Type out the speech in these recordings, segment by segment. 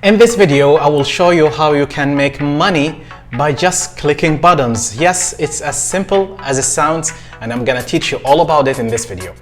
In this video, I will show you how you can make money by just clicking buttons. Yes, it's as simple as it sounds, and I'm gonna teach you all about it in this video.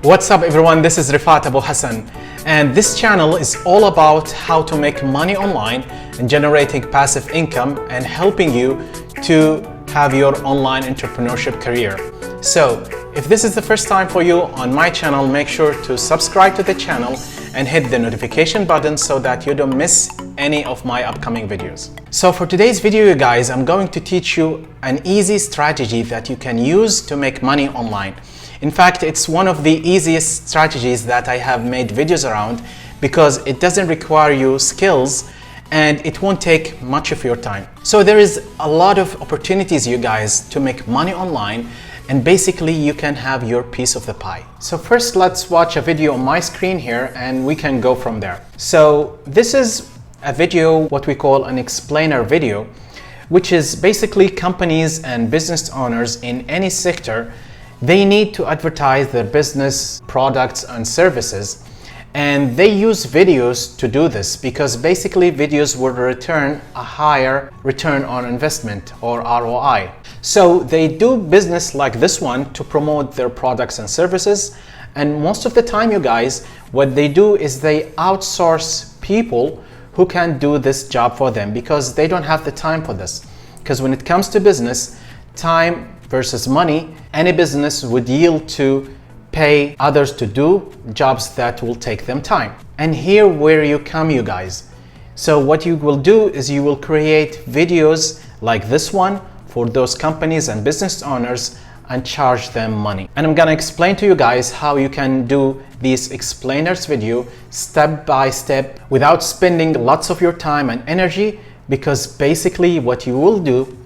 What's up everyone, this is Rifat Abu Hassan, and this channel is all about how to make money online and generating passive income and helping you to have your online entrepreneurship career. So, if this is the first time for you on my channel, make sure to subscribe to the channel and hit the notification button so that you don't miss any of my upcoming videos. So for today's video, you guys, I'm going to teach you an easy strategy that you can use to make money online. In fact, it's one of the easiest strategies that I have made videos around because it doesn't require you skills and it won't take much of your time. So there is a lot of opportunities, you guys, to make money online, and basically you can have your piece of the pie. So first, let's watch a video on my screen here and we can go from there. So this is a video, what we call an explainer video, which is basically companies and business owners in any sector, they need to advertise their business products and services, and they use videos to do this because basically videos will return a higher return on investment or ROI. So they do business like this one to promote their products and services, and most of the time, you guys, what they do is they outsource people who can do this job for them because they don't have the time for this. Because when it comes to business, time versus money, any business would yield to pay others to do jobs that will take them time. And here where you come, you guys. So what you will do is you will create videos like this one for those companies and business owners and charge them money. And I'm gonna explain to you guys how you can do these explainers video step by step without spending lots of your time and energy, because basically what you will do,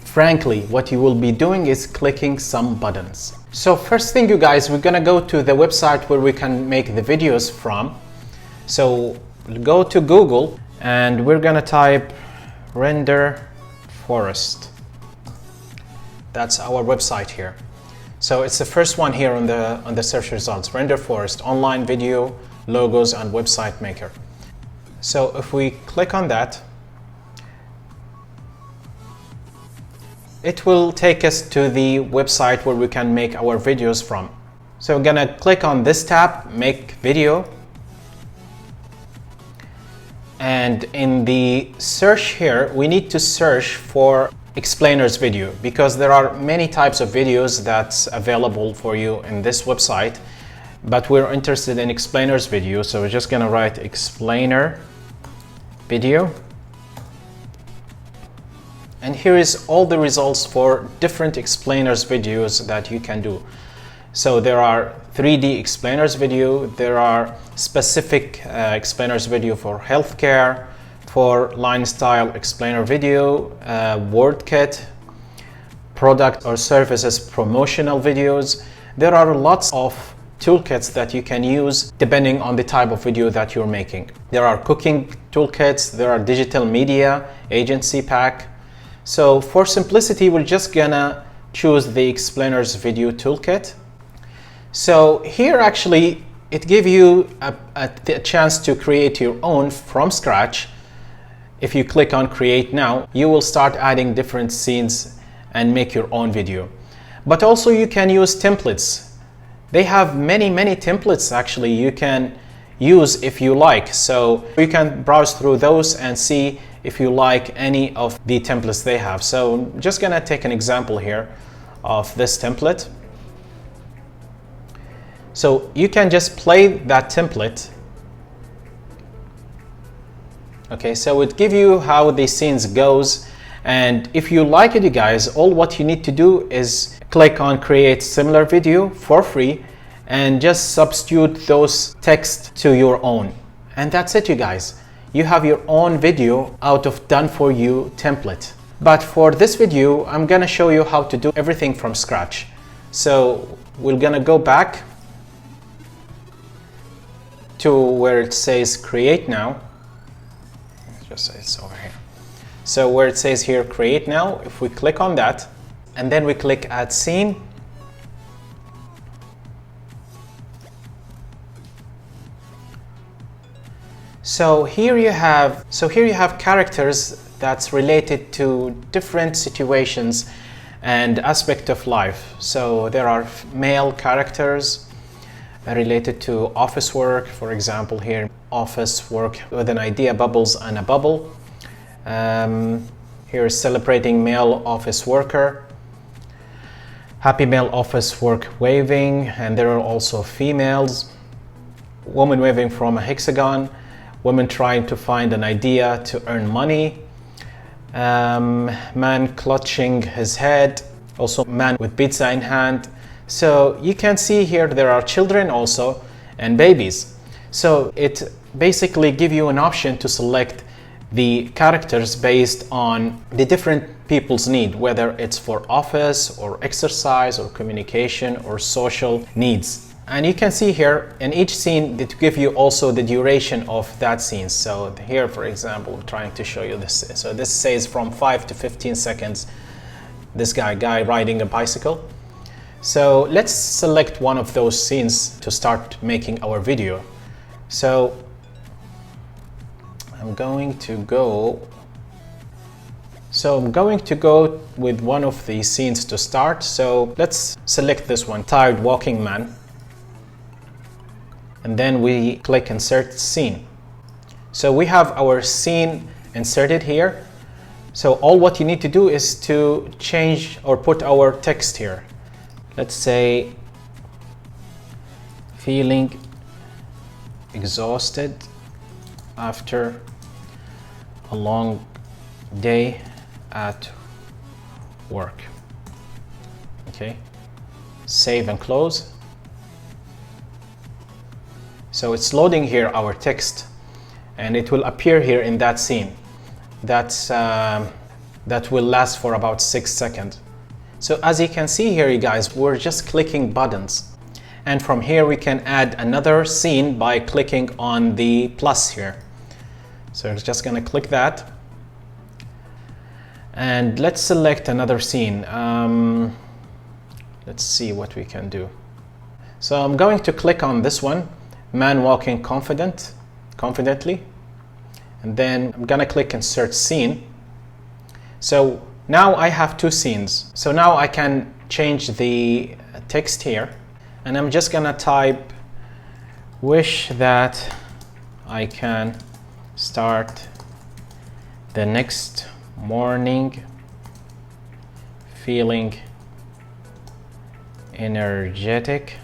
frankly, what you will be doing is clicking some buttons. So first thing, you guys, we're gonna go to the website where we can make the videos from. So go to Google and we're gonna type render forest. That's our website here. So it's the first one here on the search results, render forest, online video, logos and website maker. So if we click on that, it will take us to the website where we can make our videos from. So we're gonna click on this tab, make video. And in the search here, we need to search for explainers video because there are many types of videos that's available for you in this website, but we're interested in explainers video. So we're just gonna write explainer video. And here is all the results for different explainers videos that you can do. So there are 3D explainers video, there are specific explainers video for healthcare, for line style explainer video, WordKit, product or services promotional videos. There are lots of toolkits that you can use depending on the type of video that you're making. There are cooking toolkits, there are digital media, agency pack. So for simplicity, we're just gonna choose the explainers video toolkit. So here actually it gives you a chance to create your own from scratch. If you click on create now, you will start adding different scenes and make your own video. But also you can use templates. They have many templates actually you can use if you like. So you can browse through those and see if you like any of the templates they have. So I'm just gonna take an example here of this template. So you can just play that template. Okay, so it gives you how the scenes goes, and if you like it, you guys, all what you need to do is click on create similar video for free and just substitute those text to your own, and that's it, you guys. You have your own video out of done for you template. But for this video, I'm gonna show you how to do everything from scratch. So we're gonna go back to where it says create now. Just say it's over here. So where it says here create now, if we click on that and then we click add scene, So here you have characters that's related to different situations and aspect of life. So there are male characters related to office work, for example here, office work with an idea, bubbles and a bubble. Here is celebrating male office worker, happy male office work waving, and there are also females, woman waving from a hexagon, women trying to find an idea to earn money, man clutching his head, also man with pizza in hand. So you can see here there are children also and babies. So it basically gives you an option to select the characters based on the different people's need, whether it's for office or exercise or communication or social needs. And you can see here in each scene that give you also the duration of that scene. So here, for example, I'm trying to show you this. So this says from 5 to 15 seconds, this guy riding a bicycle. So let's select one of those scenes to start making our video. So I'm going to go with one of the scenes to start. So let's select this one, tired walking man. And then we click insert scene. So we have our scene inserted here. So all what you need to do is to change or put our text here. Let's say feeling exhausted after a long day at work. Okay, save and close. So it's loading here our text, and it will appear here in that scene. That will last for about 6 seconds. So as you can see here, you guys, we're just clicking buttons. And from here we can add another scene by clicking on the plus here. So I'm just gonna click that. And let's select another scene. Let's see what we can do. So I'm going to click on this one, man walking confidently. And then I'm gonna click insert scene. So now I have two scenes. So now I can change the text here, and I'm just gonna type, wish that I can start the next morning feeling energetic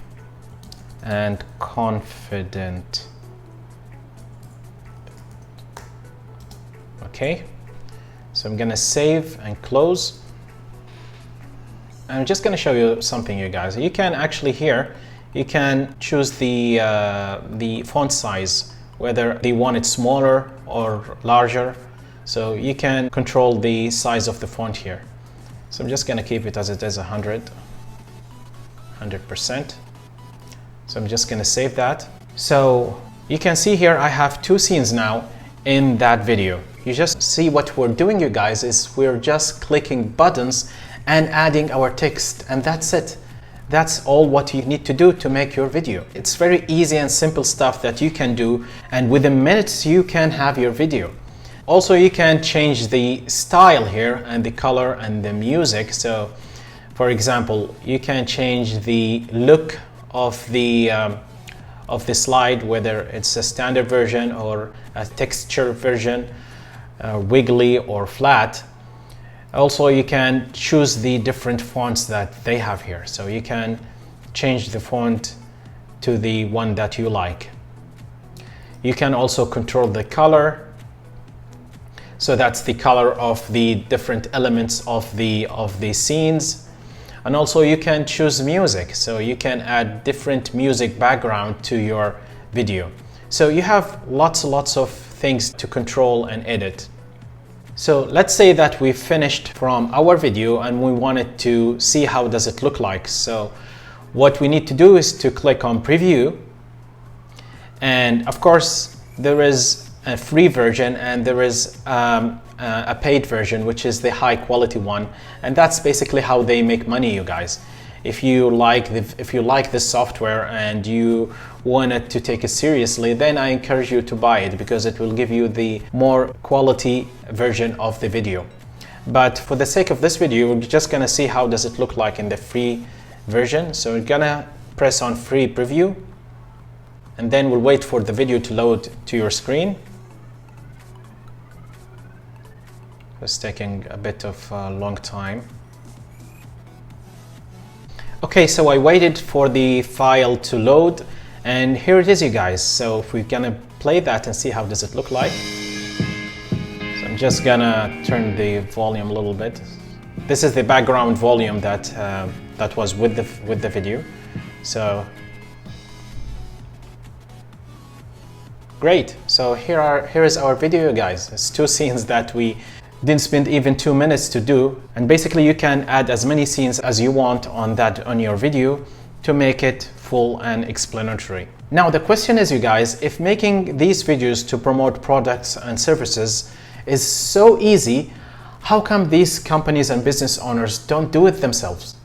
and confident. Okay, so I'm gonna save and close. I'm just gonna show you something, you guys. You can actually here, you can choose the font size, whether you want it smaller or larger. So you can control the size of the font here. So I'm just gonna keep it as it is, 100%. So I'm just gonna save that. So you can see here I have two scenes now in that video. You just see what we're doing, you guys, is we're just clicking buttons and adding our text, and that's it. That's all what you need to do to make your video. It's very easy and simple stuff that you can do, and within minutes you can have your video. Also, you can change the style here and the color and the music. So for example, you can change the look of the slide, whether it's a standard version or a texture version, wiggly or flat. Also, you can choose the different fonts that they have here. So you can change the font to the one that you like. You can also control the color. So that's the color of the different elements of the scenes. And also you can choose music. So you can add different music background to your video. So you have lots of things to control and edit. So let's say that we finished from our video and we wanted to see how does it look like. So what we need to do is to click on preview. And of course there is a free version and there is a paid version, which is the high quality one. And that's basically how they make money, you guys. If you like this software and you wanted to take it seriously, then I encourage you to buy it because it will give you the more quality version of the video. But for the sake of this video, we're just gonna see how does it look like in the free version. So we're gonna press on free preview, and then we'll wait for the video to load to your screen. It's taking a bit of a long time. Okay, so I waited for the file to load, and here it is, you guys. So if we're gonna play that and see how does it look like. So I'm just gonna turn the volume a little bit. This is the background volume that that was with the video. So great. So here is our video, guys. It's 2 scenes that we didn't spend even 2 minutes to do, and basically you can add as many scenes as you want on your video to make it full and explanatory. Now the question is, you guys, if making these videos to promote products and services is so easy, how come these companies and business owners don't do it themselves?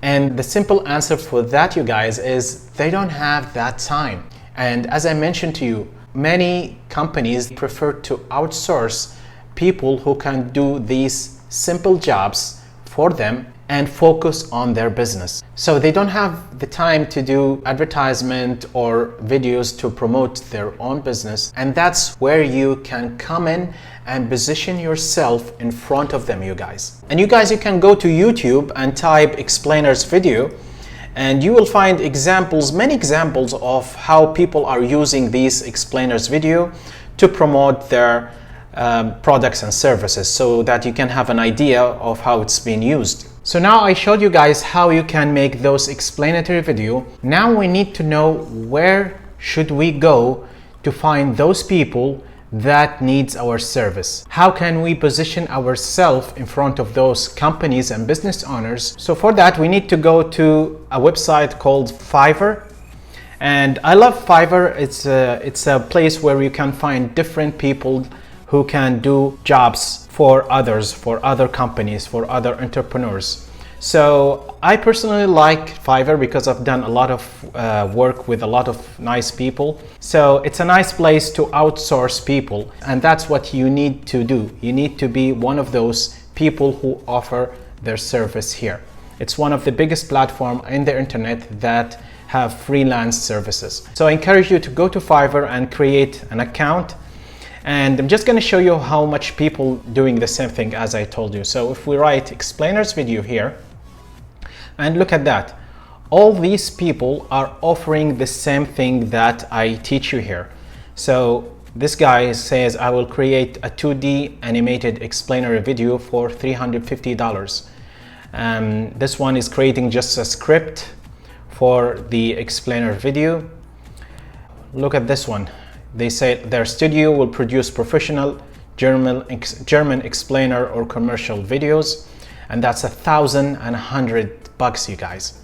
And the simple answer for that, you guys, is they don't have that time. And as I mentioned to you, many companies prefer to outsource people who can do these simple jobs for them and focus on their business. So they don't have the time to do advertisement or videos to promote their own business. And that's where you can come in and position yourself in front of them, you guys. And you guys, you can go to YouTube and type explainer's video, and you will find examples, many examples of how people are using these explainers video to promote their products and services, so that you can have an idea of how it's being used. So now I showed you guys how you can make those explanatory video. Now we need to know where should we go to find those people that needs our service. How can we position ourselves in front of those companies and business owners? So for that, we need to go to a website called Fiverr. And I love Fiverr. It's a place where you can find different people who can do jobs for others, for other companies, for other entrepreneurs. So I personally like Fiverr because I've done a lot of work with a lot of nice people. So it's a nice place to outsource people, and that's what you need to do. You need to be one of those people who offer their service here. It's one of the biggest platforms in the internet that have freelance services. So I encourage you to go to Fiverr and create an account. And I'm just going to show you how much people doing the same thing as I told you. So if we write explainer's video here, and look at that, all these people are offering the same thing that I teach you here. So this guy says, I will create a 2D animated explainer video for $350. This one is creating just a script for the explainer video. Look at this one. They say their studio will produce professional German explainer or commercial videos, and that's $1,100, you guys.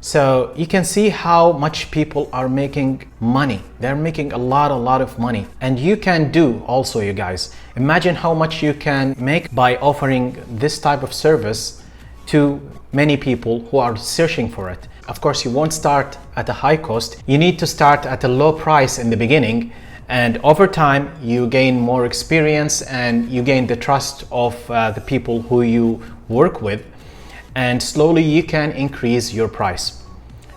So you can see how much people are making money. They're making a lot of money, and you can do also, you guys. Imagine how much you can make by offering this type of service to many people who are searching for it. Of course, you won't start at a high cost. You need to start at a low price in the beginning, and over time you gain more experience and you gain the trust of the people who you work with, and slowly you can increase your price.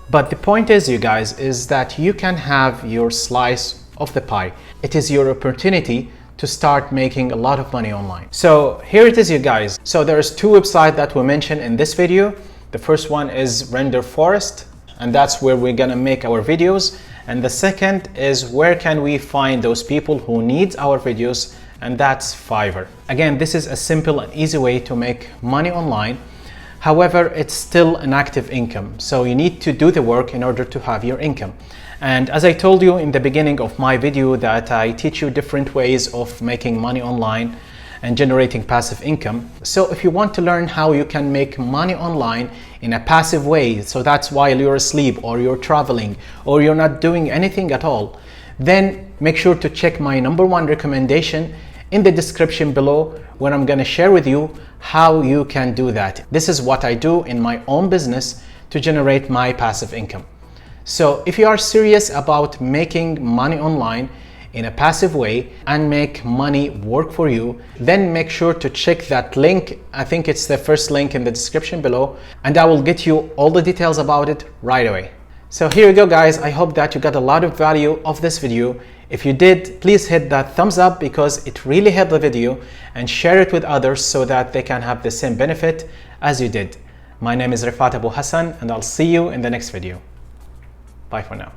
But the point is, you guys, is that you can have your slice of the pie. It is your opportunity to start making a lot of money online. So here it is, you guys. So there's 2 websites that we mentioned in this video. The first one is Render Forest, and that's where we're gonna make our videos. And the second is where can we find those people who need our videos, and that's Fiverr. Again, this is a simple and easy way to make money online. However, it's still an active income. So you need to do the work in order to have your income. And as I told you in the beginning of my video, that I teach you different ways of making money online and generating passive income. So if you want to learn how you can make money online in a passive way, so that's while you're asleep or you're traveling or you're not doing anything at all, then make sure to check my #1 recommendation in the description below, where I'm gonna share with you how you can do that. This is what I do in my own business to generate my passive income. So if you are serious about making money online in a passive way and make money work for you, then make sure to check that link. I think it's the first link in the description below, and I will get you all the details about it right away. So here you go, guys. I hope that you got a lot of value of this video. If you did, please hit that thumbs up because it really helped the video, and share it with others so that they can have the same benefit as you did. My name is Rifat Abu Hassan, and I'll see you in the next video. Bye for now.